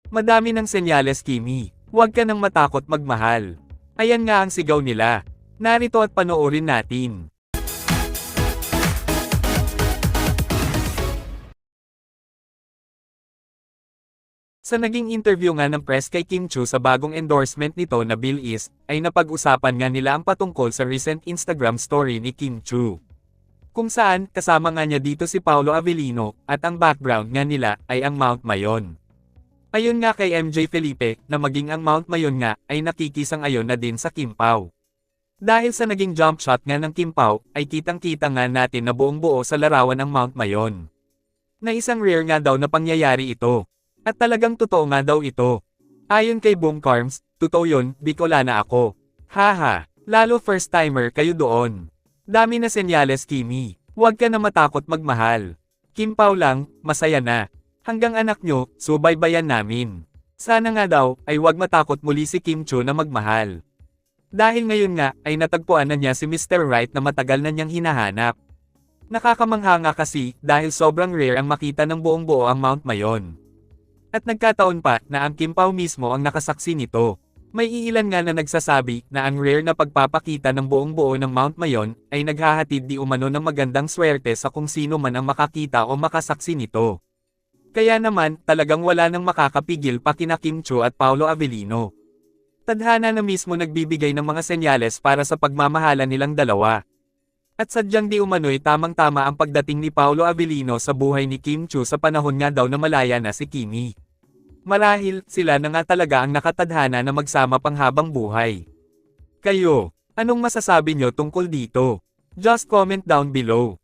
Madami ng senyales, Kimi. Huwag ka nang matakot magmahal. Ayan nga ang sigaw nila. Narito at panoorin natin. Sa naging interview nga ng press kay Kim Chiu sa bagong endorsement nito na Bill Is, ay napag-usapan nga nila ang patungkol sa recent Instagram story ni Kim Chiu. Kung saan, kasama nga niya dito si Paolo Avellino, at ang background nga nila ay ang Mount Mayon. Ayon nga kay MJ Felipe, na maging ang Mount Mayon nga ay nakikisang-ayon na din sa Kim Pao. Dahil sa naging jump shot nga ng Kim Pao, ay kitang-kita nga natin na buong-buo sa larawan ng Mount Mayon. Na isang rare nga daw na pangyayari ito. At talagang totoo nga daw ito. Ayon kay Boom Carms, totoo yun, Bicolana ako. Haha, lalo first timer kayo doon. Dami na senyales, Kimi. Huwag ka na matakot magmahal. Kim Pao lang, masaya na. Hanggang anak nyo, subaybayan namin. Sana nga daw, ay huwag matakot muli si Kim Chiu na magmahal. Dahil ngayon nga, ay natagpuan na niya si Mr. Right na matagal na niyang hinahanap. Nakakamangha nga kasi, dahil sobrang rare ang makita ng buong-buo ang Mount Mayon. At nagkataon pa na ang Kim Pao mismo ang nakasaksi nito. May iilan nga na nagsasabi na ang rare na pagpapakita ng buong-buo ng Mount Mayon ay naghahatid di umano ng magandang swerte sa kung sino man ang makakita o makasaksi nito. Kaya naman, talagang wala nang makakapigil pa kina Kim Chiu at Paolo Avellino. Tadhana na mismo nagbibigay ng mga senyales para sa pagmamahala nilang dalawa. At sadyang di umano'y tamang-tama ang pagdating ni Paolo Avellino sa buhay ni Kim Chiu sa panahon nga daw na malaya na si Kimi. Marahil, sila na nga talaga ang nakatadhana na magsama pang habang buhay. Kayo, anong masasabi nyo tungkol dito? Just comment down below.